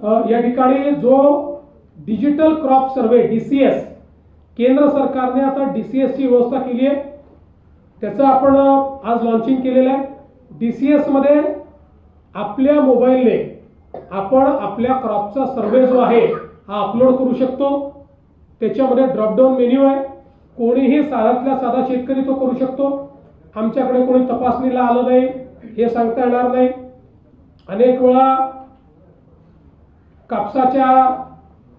या ठिकाणी जो डिजिटल क्रॉप सर्वे DCS केंद्र सरकारने आता DCS ची व्यवस्था केली आहे, त्याचं आपण आज लॉन्चिंग केलेलं आहे। DCS मध्ये आपल्या मोबाईलने आपण आपल्या क्रॉपचा सर्वे जो आहे हा अपलोड करू शकतो। त्याच्यामध्ये ड्रॉप डाऊन मेन्यू आहे, कोणीही साधातला साधा शेतकरी तो करू शकतो। आमच्याकडे कोणी तपासणीला आलं नाही हे सांगता येणार नाही। अनेक वेळा कापसाच्या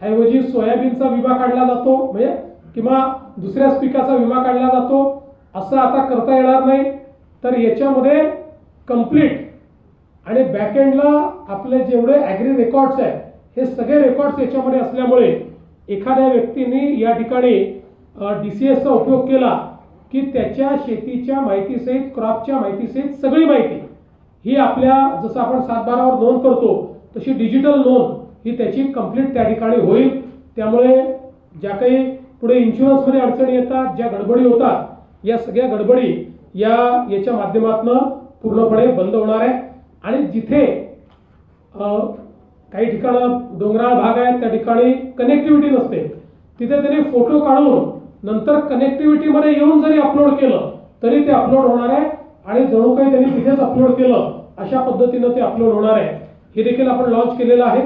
ऐवजी सोयाबीनचा विमा काढला जातो, म्हणजे किंवा दुसऱ्याच पिकाचा विमा काढला जातो, असं आता करता येणार नाही। तर याच्यामध्ये कंप्लीट आणि बॅकएंडला आपले जेवढे ॲग्री रेकॉर्ड्स आहेत हे सगळे रेकॉर्ड्स याच्यामध्ये असल्यामुळे एखाद्या व्यक्तीने या ठिकाणी DCS चा उपयोग केला की त्याच्या शेतीच्या माहितीसहित क्रॉपच्या माहितीसहित सगळी माहिती ही आपल्या जसं आपण 7/12 वर नोंद करतो तशी डिजिटल नोंद ही त्याची कंप्लीट त्या ठिकाणी होईल। त्यामुळे ज्या काही पुढे इन्शुरन्स मध्ये अडचणी येतात, ज्या गडबडी होतात, या सगळ्या गडबडी याच्या माध्यमातून पूर्णपणे बंद होणार आहे। आणि जिथे काही ठिकाणी डोंगराळ भाग आहे त्या ठिकाणी कनेक्टिव्हिटी नसते, तिथे त्यांनी फोटो काढून नंतर कनेक्टिव्हिटी मध्ये येऊन जरी अपलोड केलं तरी ते अपलोड होणार आहे आणि जणू काही त्यांनी तिथेच अपलोड केलं अशा पद्धतीने ते अपलोड होणार आहे। हे देखील आपण लॉन्च केलेलं आहे।